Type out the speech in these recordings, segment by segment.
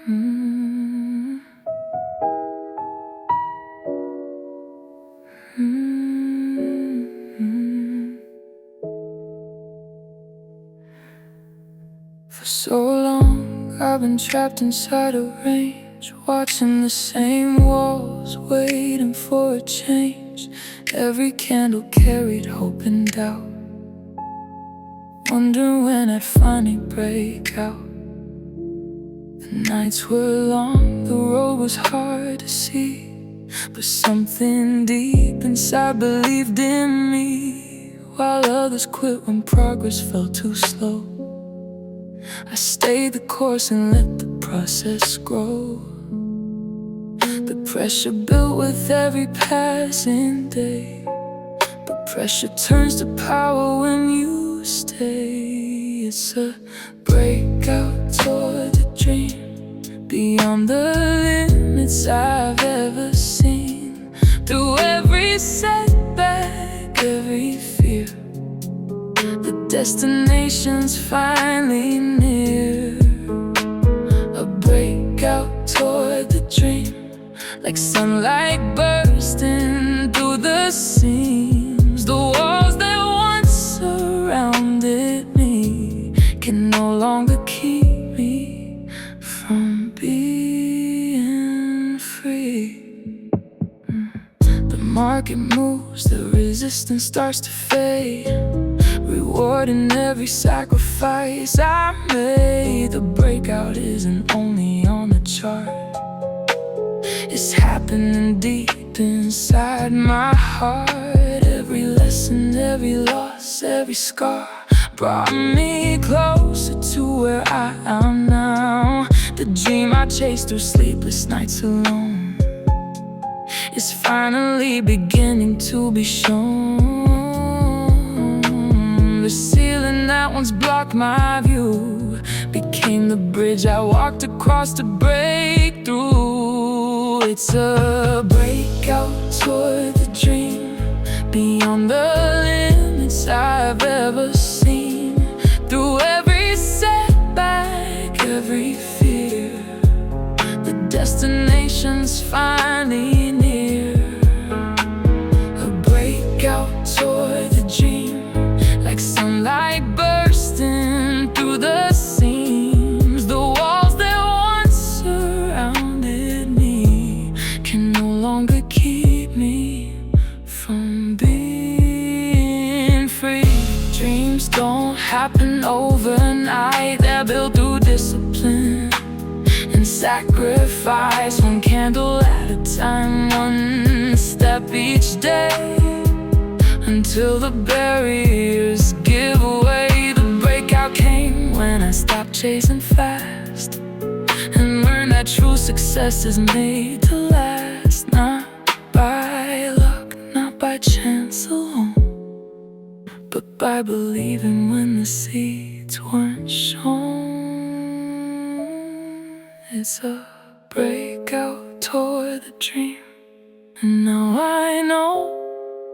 Mm. Mm. For so long I've been trapped inside a range, watching the same walls, waiting for a change. Every candle carried hope and doubt, wondering when I'd finally break out. The nights were long, the road was hard to see, but something deep inside believed in me. While others quit when progress felt too slow, I stayed the course and let the process grow. The pressure built with every passing day, but pressure turns to power when you stay. It's a breakout toward the dream, beyond the limits I've ever seen. Through every setback, every fear, the destination's finally near. A breakout toward the dream, like sunlight bursting through the seams. The walls that once surrounded me can no longer keep me from being free. The market moves, the resistance starts to fade, rewarding every sacrifice I made. The breakout isn't only on the chart, it's happening deep inside my heart. Every lesson, every loss, every scar brought me closer to where I am now. The dream I chased through sleepless nights alone is finally beginning to be shown. The ceiling that once blocked my view became the bridge I walked across to break through. It's a breakout toward the dream, beyond the limits I've ever seen. Through every setback, every fear, the destination's finally near. A breakout toward the dream, like sunlight bursting through the seams. The walls that once surrounded me can no longer keep me from being free. Dreams don't happen overnight, they're built through discipline and sacrifice. One candle at a time, one step each day, until the barriers give way. The breakout came when I stopped chasing fast and learned that true success is made to last. Not by luck, not by chance alone, but by believing when the seeds weren't shown. It's a breakout toward the dream, and now I know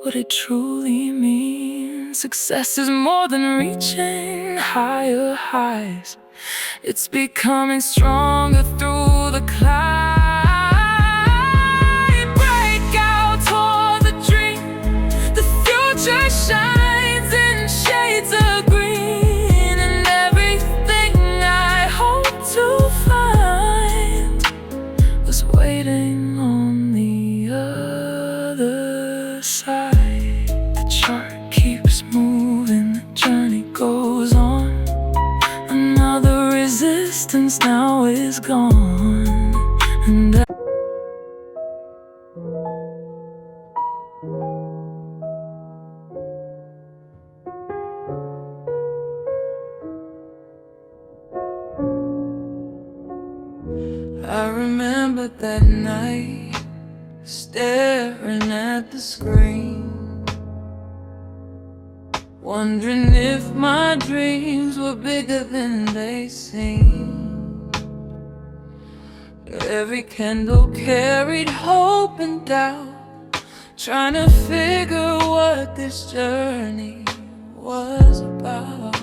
what it truly means. Success is more than reaching higher highs, it's becoming stronger through the climb. Break out toward the dream, the future shines in shades of green, and everything I hope to find was waiting on the other side. The chart keeps moving, the journey goes on. Another resistance now is gone, and I remember that night, staring at the screen, wondering if my dreams were bigger than they seemed. Every candle carried hope and doubt, trying to figure what this journey was about.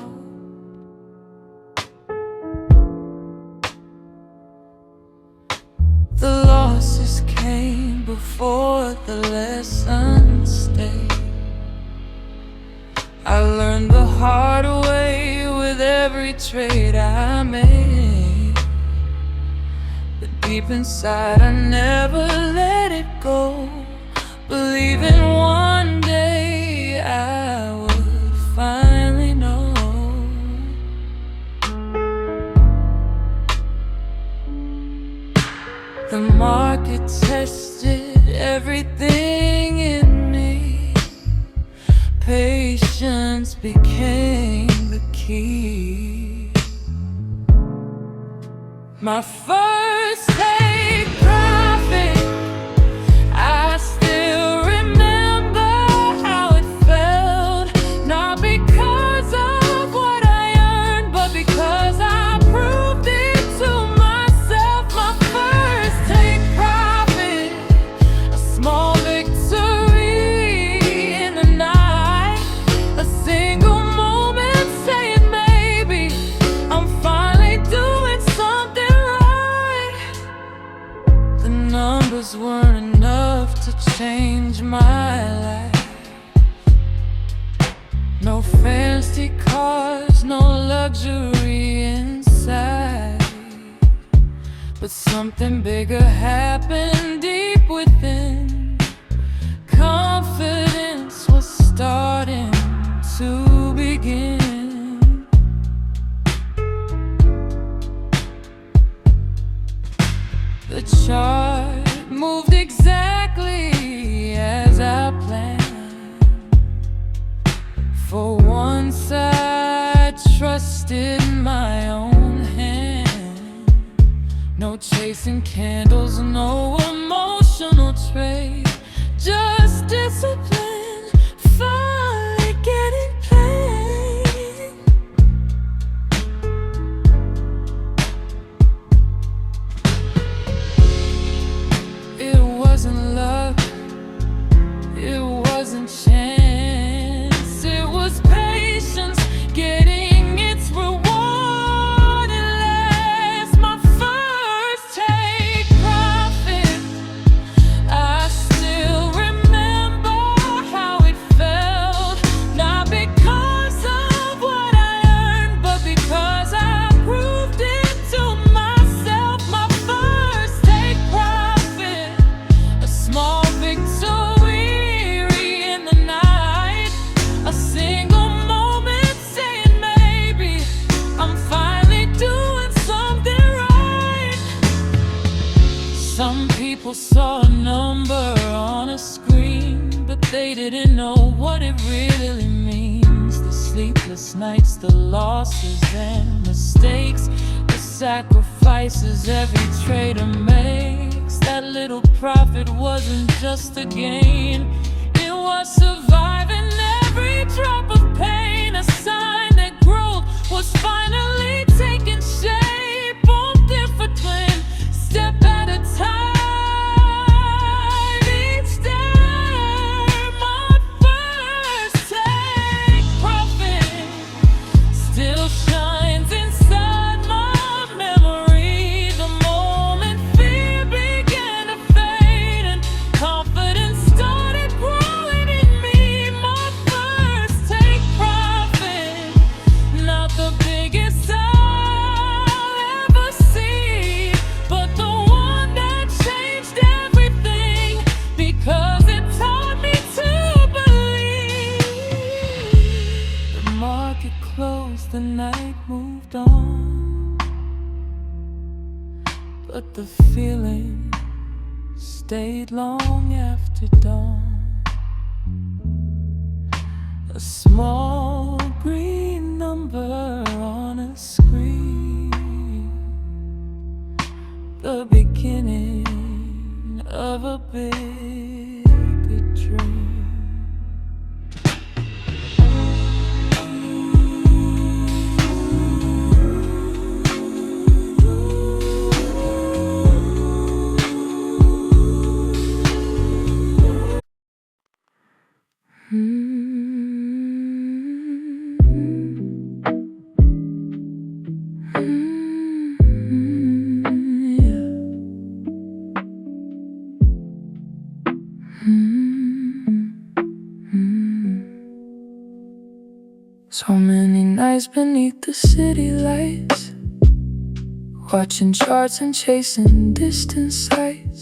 before the lessons stay. I learned the hard way with every trade I made, but deep inside I never let it go, believing one day I would finally know. The market tested everything in me. Patience became the key. My first take profit, I still remember how it felt. Not because of what I earned, but because I proved it to myself. My first take profit, a small victory in the night, a single moment saying maybe I'm finally doing something right. The numbers weren't enough to change my life. No fancy cars, no luxury inside, but something bigger happened deep within. Confidence was starting to begin. The chart moved exactly as I planned. For once I trusted my own hand. No chasing candles, no emotional trade, just discipline, finally getting paid. It wasn't luck, it wasn't chance, it was patience getting its reward at last. My first take profit, I still remember how it felt. Not because of what I earned, but because I proved it to myself. My first take profit, a small victory in the night, a single moment saying maybe I'm finally doing something right. Some people saw a number on a screen, but they didn't know what it really means. The sleepless nights, the losses and mistakes, the sacrifices every trader makes. That little profit wasn't just a gain, it was surviving every drop of pain. A sign that growth was finally taking shape, on different twin, step at a time, each day. My first take profit still shines inside my memory. The moment fear began to fade and confidence started growing in me. My first take profit, not the biggest I'll ever see, but the one that changed everything, because it taught me to believe. The market closed, the night moved on, but the feeling stayed long after dawn. A small green number on a screen, the beginning of a bigger dream. eyes beneath the city lights, watching charts and chasing distant sights.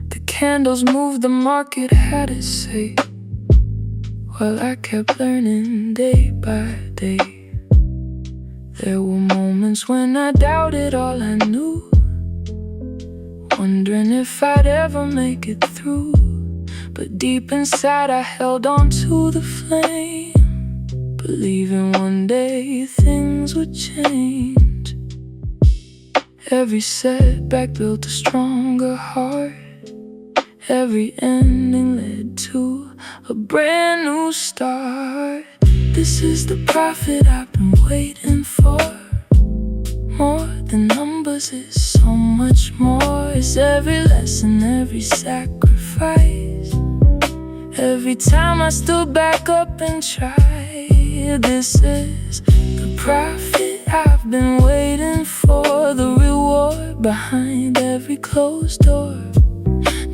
The candles moved, the market had its say, while I kept learning day by day. There were moments when I doubted all I knew, wondering if I'd ever make it through. But deep inside I held on to the flame, believing one day things would change. Every setback built a stronger heart. Every ending led to a brand new start. This is the profit I've been waiting for. More than numbers, it's so much more. It's every lesson, every sacrifice, every time I stood back up and tried. This is the profit I've been waiting for. The reward behind every closed door.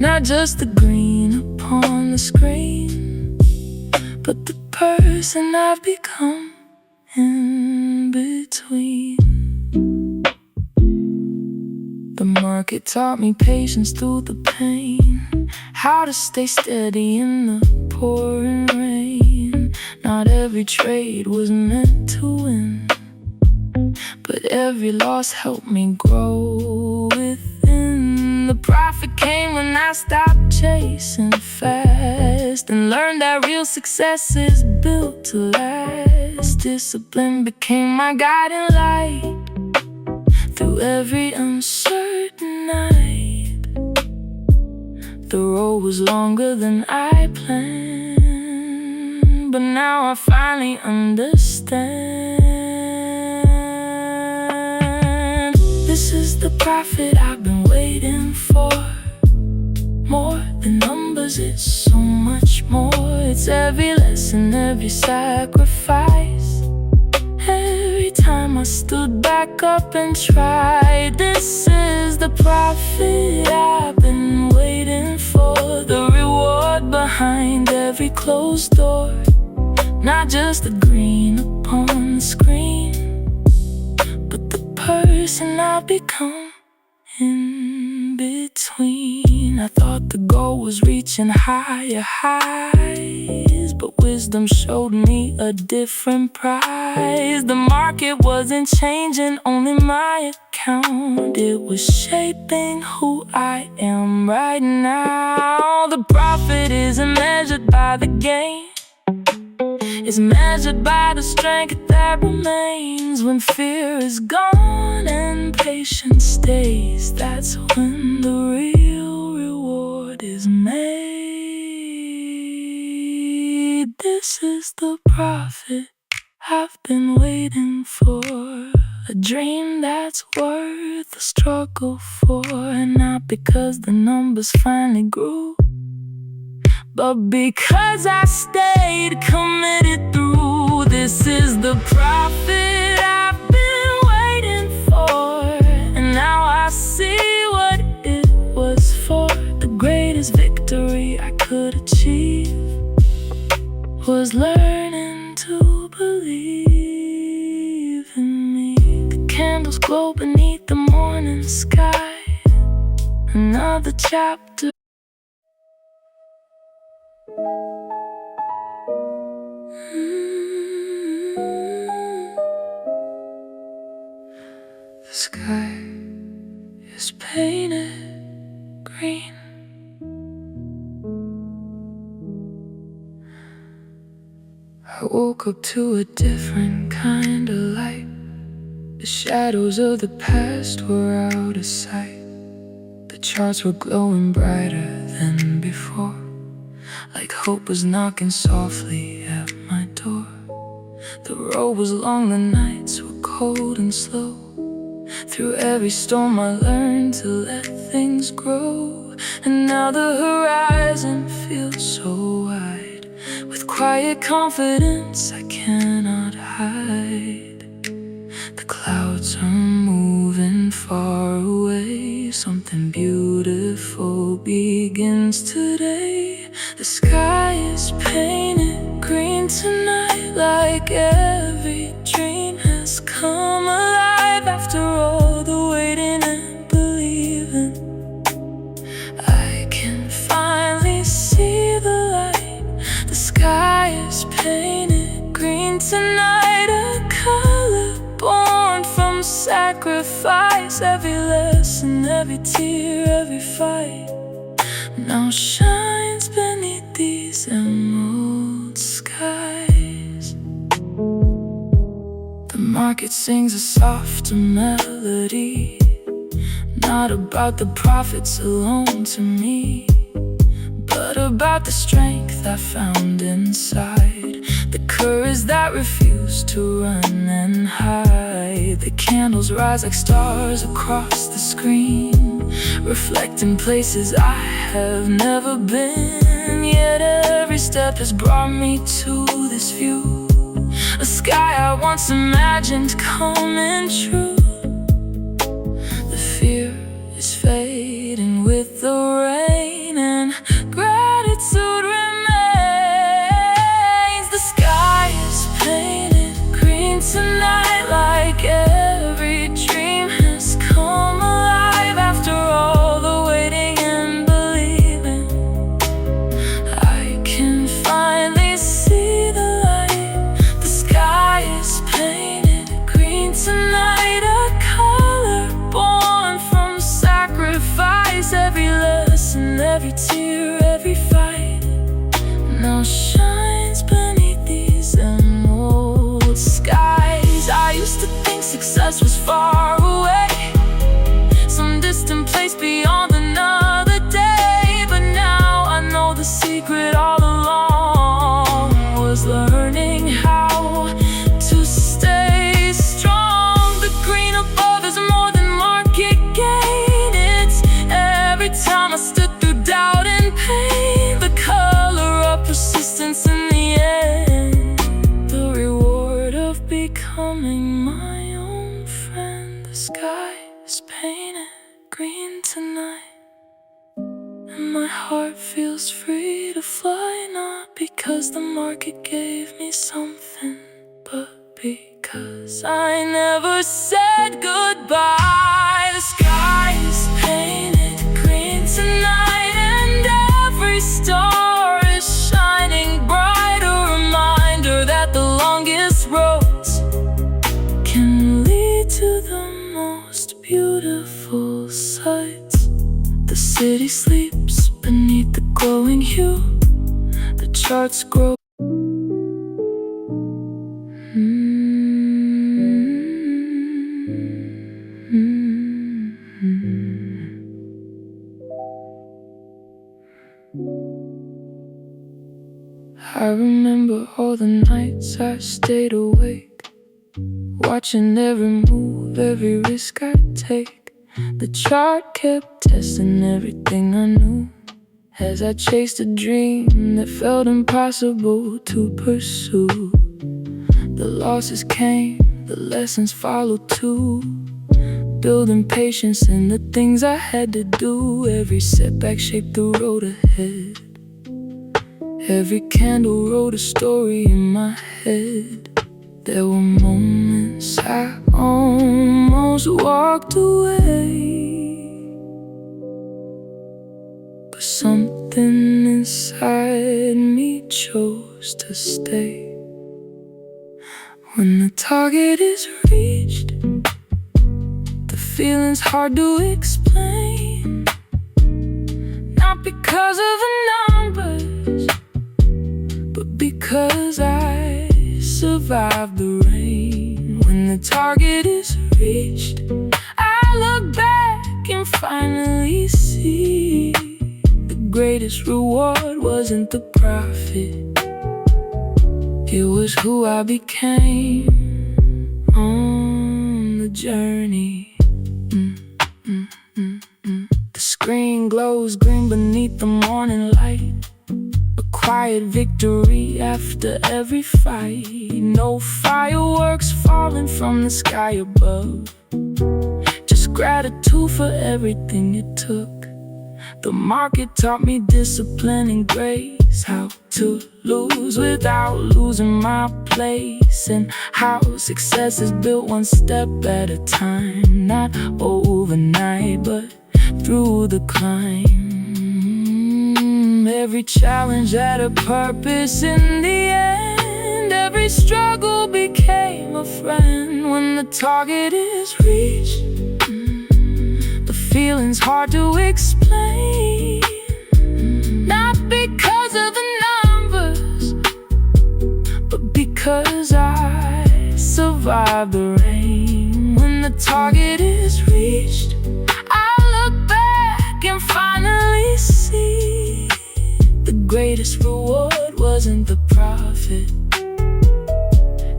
Not just the green upon the screen, but the person I've become in between. The market taught me patience through the pain, how to stay steady in the pouring rain. Not every trade was meant to win, but every loss helped me grow within. The profit came when I stopped chasing fast and learned that real success is built to last. Discipline became my guiding light through every uncertain night. The road was longer than I planned, but now I finally understand. This is the profit I've been waiting for. More than numbers, it's so much more. It's every lesson, every sacrifice, every time I stood back up and tried. This is the profit I've been waiting for. The reward behind every closed door. Not just the green upon the screen, but the person I've become in between. I thought the goal was reaching higher highs, but wisdom showed me a different prize. The market wasn't changing, only my account. It was shaping who I am right now. The profit isn't measured by the gain, it's measured by the strength that remains. When fear is gone and patience stays, that's when the real reward is made. This is the profit I've been waiting for. A dream that's worth the struggle for. And not because the numbers finally grew, but because I stayed committed through. This is the profit I've been waiting for, and now I see what it was for. The greatest victory I could achieve was learning to believe in me. The candles glow beneath the morning sky. Another chapter. The sky is painted green. I woke up to a different kind of light. The shadows of the past were out of sight. The charts were glowing brighter than before, like hope was knocking softly at my door. The road was long, the nights were cold and slow. Through every storm I learned to let things grow. And now the horizon feels so wide, with quiet confidence I cannot hide. The clouds are moving far away. Something beautiful begins today. The sky is painted green tonight, like every dream sacrifice, every lesson, every tear, every fight now shines beneath these emerald skies. The market sings a softer melody, not about the profits alone to me, but about the strength I found inside, the courage that refused to run and hide. The candles rise like stars across the screen, reflecting places I have never been. Yet every step has brought me to this view, a sky I once imagined coming true. The fear is fading with the rain, and gratitude remains. The sky is painted green tonight, like every dream has come alive. After all the waiting and believing, I can finally see the light. The sky is painted green tonight, a color born from sacrifice. Every lesson, every tear, every fight now shines beneath these emerald skies. I used to think success was far away, some distant place beyond another day. But now I know the secret all along was learning how to stay strong. The green above is more than market gain. It's every time I stood through doubt and pain, the color of persistence in the end, the reward of becoming my own friend. The sky is painted green tonight, and my heart feels free to fly, not because the market gave me something, but because I never said goodbye. The sky is painted green tonight, and every star is shining bright, a reminder that the longest roads can lead to the most beautiful sights. The city sleeps beneath the glowing hue, the charts grow. I remember all the nights I stayed awake, watching every move, every risk I'd take. The chart kept testing everything I knew, as I chased a dream that felt impossible to pursue. The losses came, the lessons followed too, building patience in the things I had to do. Every setback shaped the road ahead, every candle wrote a story in my head. There were moments I almost walked away, but something inside me chose to stay. When the target is reached, the feeling's hard to explain, not because of the numbers, but because I survived the rain. When the target is reached, I look back and finally see the greatest reward wasn't the profit, it was who I became on the journey. The screen glows green beneath the morning light, a quiet victory after every fight. No fireworks falling from the sky above, just gratitude for everything it took. The market taught me discipline and grace, how to lose without losing my place, and how success is built one step at a time, not overnight, but through the climb. Every challenge had a purpose in the end, every struggle became a friend. When the target is reached, the feeling's hard to explain. Not because of the numbers, but because I survived the rain. When the target is reached, I look back and finally see the greatest reward wasn't the profit,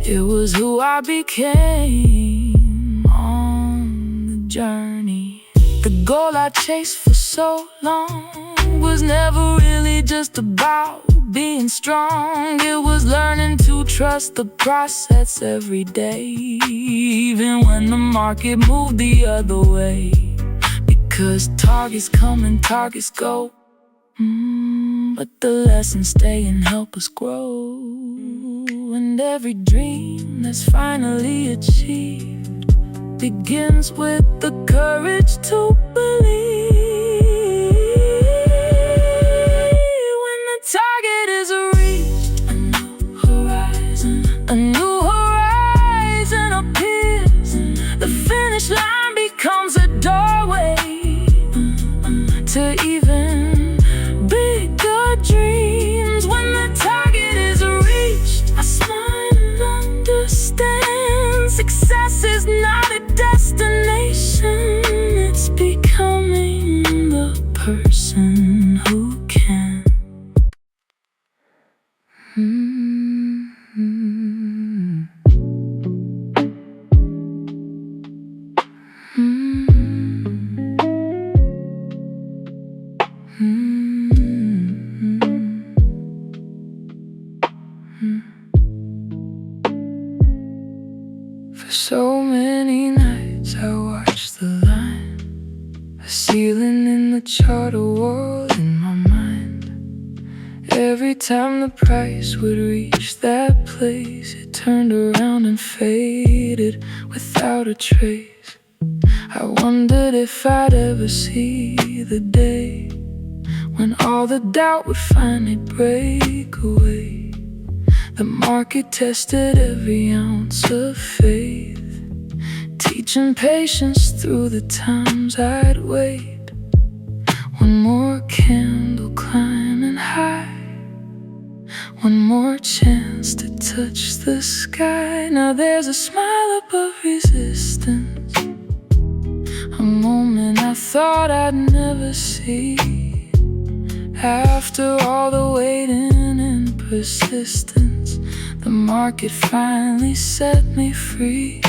it was who I became on the journey. The goal I chased for so long was never really just about being strong. It was learning to trust the process every day, even when the market moved the other way. Because targets come and targets go, but the lessons stay and help us grow. And every dream that's finally achieved begins with the courage to believe. When the target is reached, a new horizon appears. The finish line becomes a doorway to even bigger dreams. When the target is reached, I smile and understand success is not a destination, it's becoming the person who can. For so many nights I watched the line, a ceiling in the chart, a wall in my mind. Every time the price would reach that place, it turned around and faded without a trace. I wondered if I'd ever see the day when all the doubt would finally break away. The market tested every ounce of faith, teaching patience through the times I'd wait. One more candle climbing high, one more chance to touch the sky. Now there's a smile above resistance, a moment I thought I'd never see. After all the waiting and persistence, the market finally set me free.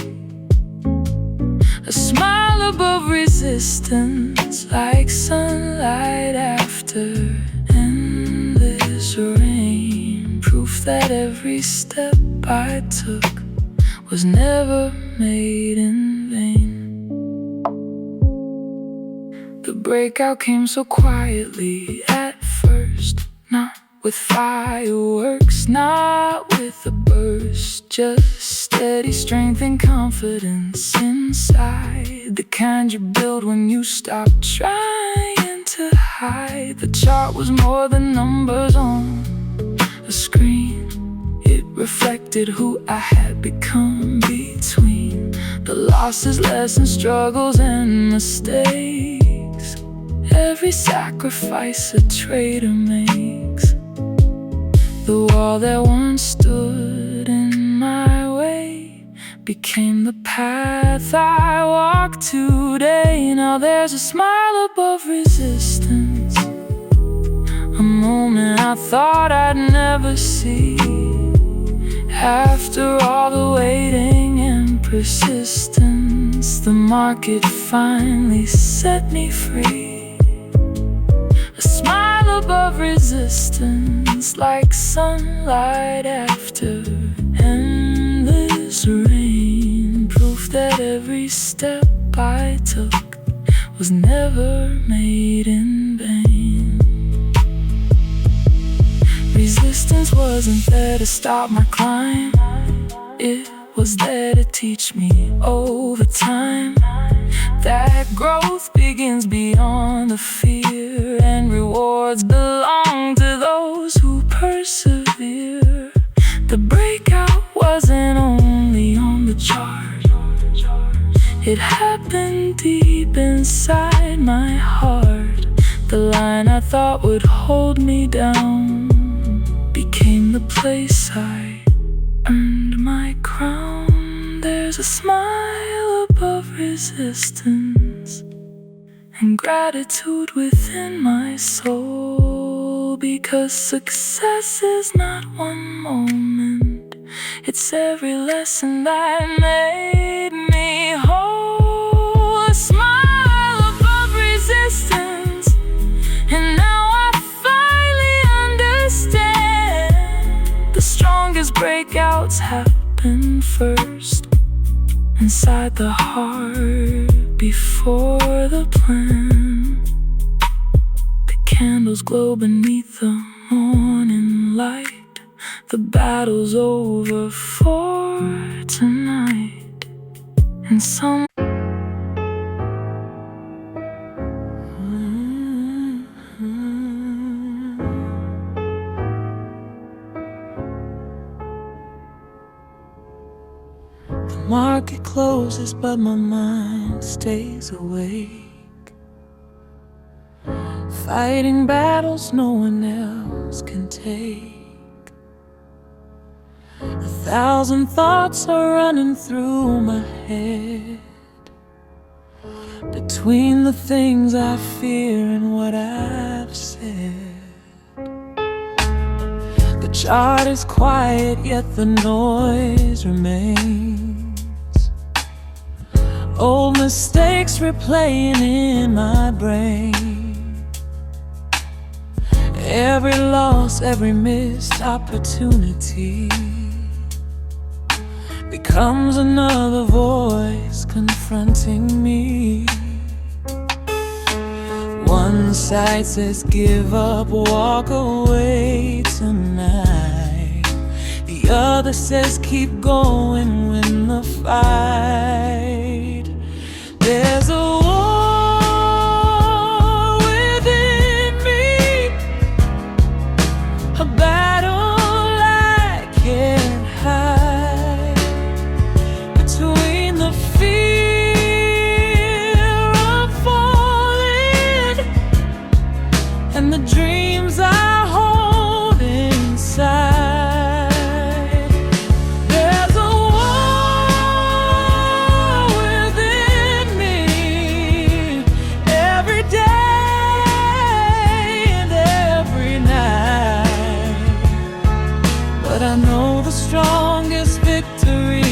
A smile above resistance, like sunlight after endless rain. Proof that every step I took was never made in vain. The breakout came so quietly at first, not with fireworks, not with a burst, just steady strength and confidence inside, the kind you build when you stop trying to hide. The chart was more than numbers on a screen, it reflected who I had become between the losses, lessons, struggles, and mistakes. Every sacrifice a trader makes, the wall that once stood in my way became the path I walk today. Now there's a smile above resistance, a moment I thought I'd never see. After all the waiting and persistence, the market finally set me free. A smile above resistance, like sunlight after endless rain. Proof that every step I took was never made in vain. Resistance wasn't there to stop my climb, it was there to teach me over time that growth begins beyond the fear, and rewards belong to those who persevere. The breakout chart. It happened deep inside my heart. The line I thought would hold me down became the place I earned my crown. There's a smile above resistance and gratitude within my soul, because success is not one moment, it's every lesson that made me whole. A smile above resistance, and now I finally understand. The strongest breakouts happen first, inside the heart, before the plan. The candles glow beneath the morning light. The battle's over for tonight. And some the market closes, but my mind stays awake, fighting battles no one else can take. 1,000 thoughts are running through my head, between the things I fear and what I've said. The chart is quiet, yet the noise remains. Old mistakes replaying in my brain. Every loss, every missed opportunity becomes another voice confronting me. One side says give up, walk away tonight. The other says keep going, win the fight. There's a war within me, a battle I can't hide, between the fear of falling and the dreams I hold inside. There's a war within me, every day and every night. But I know the strongest victory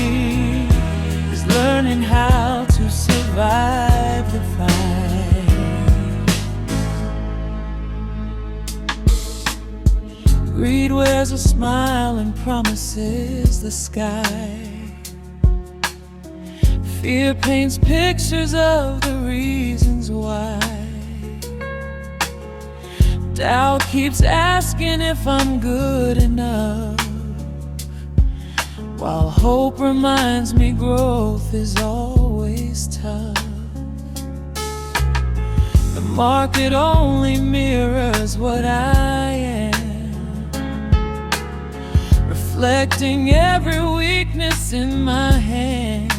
is learning how to survive the fight. Greed wears a smile and promises the sky. Fear paints pictures of the reasons why. Doubt keeps asking if I'm good enough, while hope reminds me growth is always tough. The market only mirrors what I am, reflecting every weakness in my hands.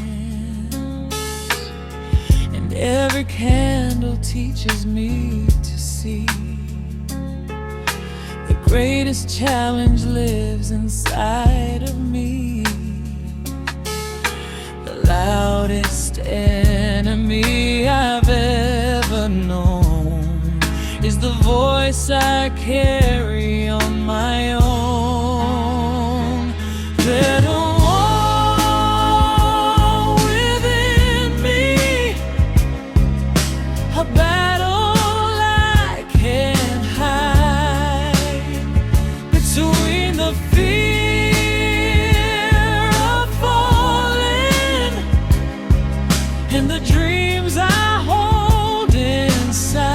And every candle teaches me to see the greatest challenge lives inside of me. The loudest enemy I've ever known is the voice I carry on my own. There's a war within me, a battle I can't hide, between the fear of falling and the dreams I hold inside.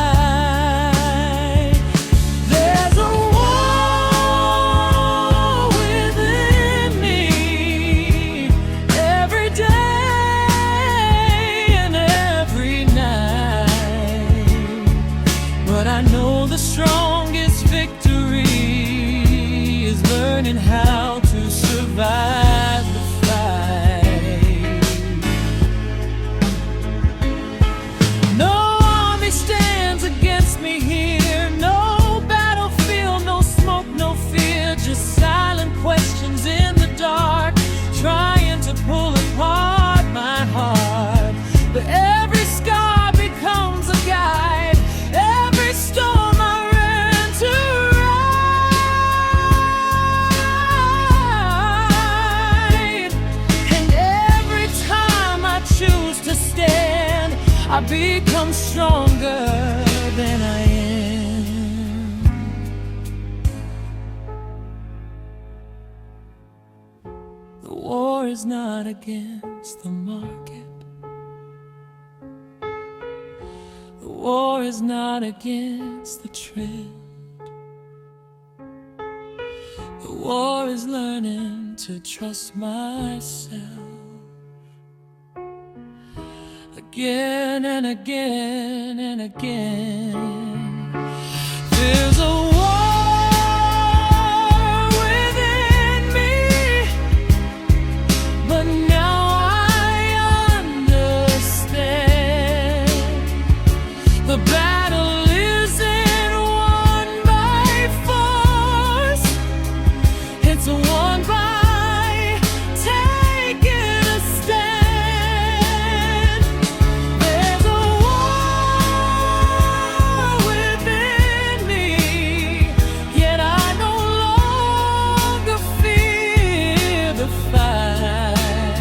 There's a war I become stronger than I am. The war is not against the market. The war is not against the trend. The war is learning to trust myself again and again and again. There's a war within me, but now I understand. The battle isn't won by force, it's won by taking a stand. There's a war within me, yet I no longer fear the fight,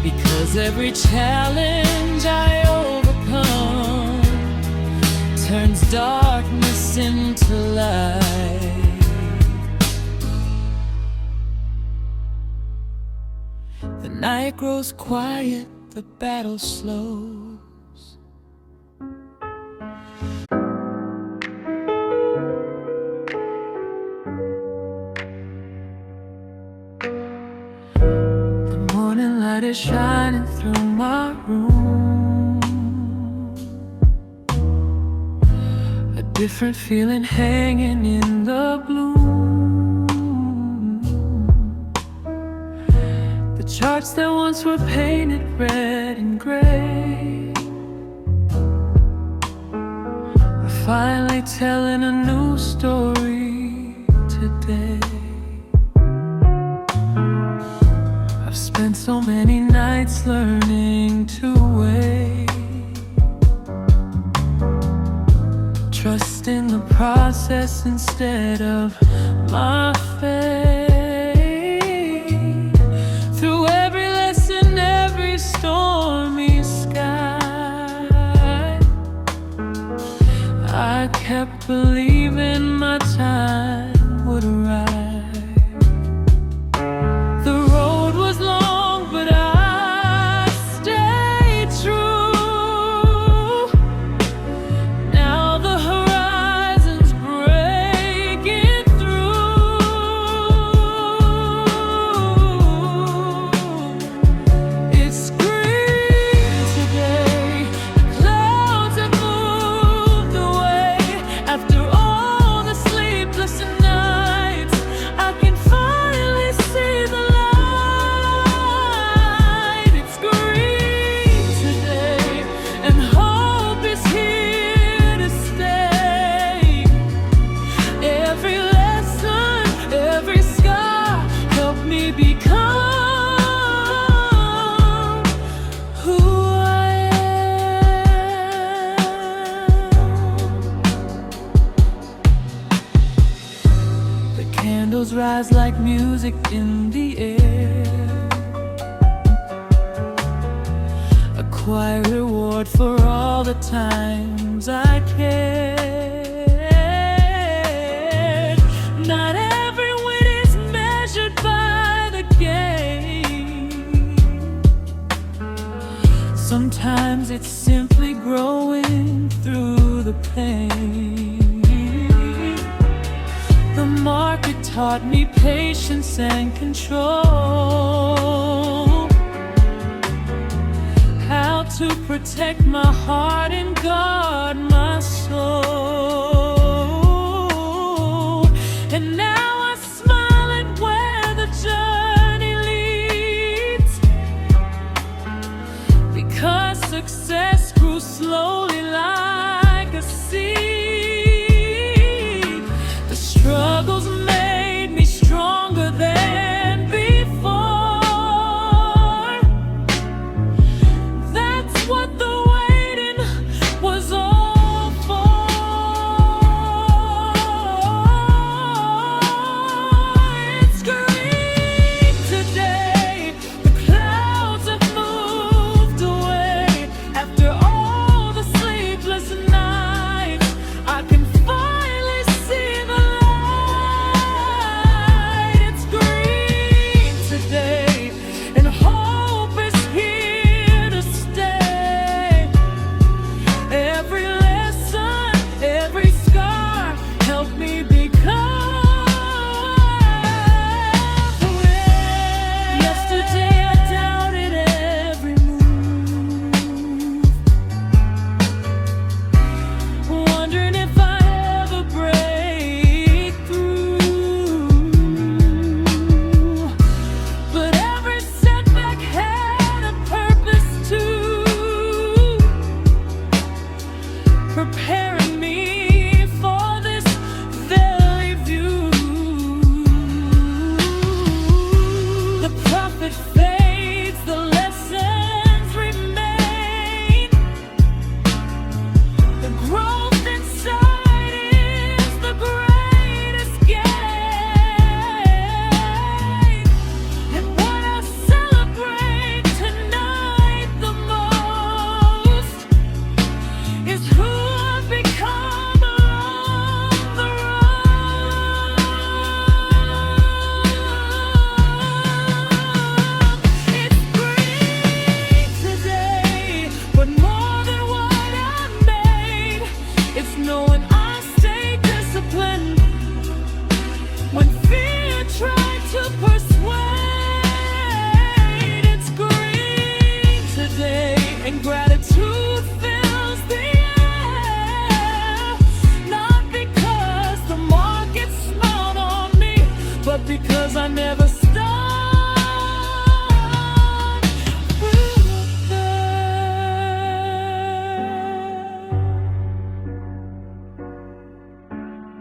because every challenge I overcome turns darkness into light. The night grows quiet, the battle slows. The morning light is shining through my room. A different feeling hanging in the gloom. The charts that once were painted red and gray are finally telling a new story today. I've spent so many nights learning to wait, trust in the process instead of my fate. Through every lesson, every stormy sky, I kept believing my time would arrive. The road was long, but I stayed true. Now the horizon's breaking through. It's green today, the clouds have moved away. After all the sleepless nights, I can finally see the light. It's green today, and hope is here to stay. Every lesson, every scar helped me become who I am. The candles rise like music in the air, a quiet reward for all the times I cared. Not every win is measured by the game. Sometimes it's simply growing through the pain. The market taught me patience and control, how to protect my heart and guard my soul. And now I smile at where the journey leads, because success grew slowly like a seed. The struggles made me stronger than before. That's what the waiting was all for. It's green today, the clouds have moved away. After all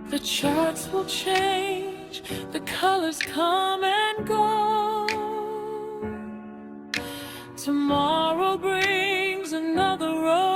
The charts will change, the colors come and go. Tomorrow brings another road.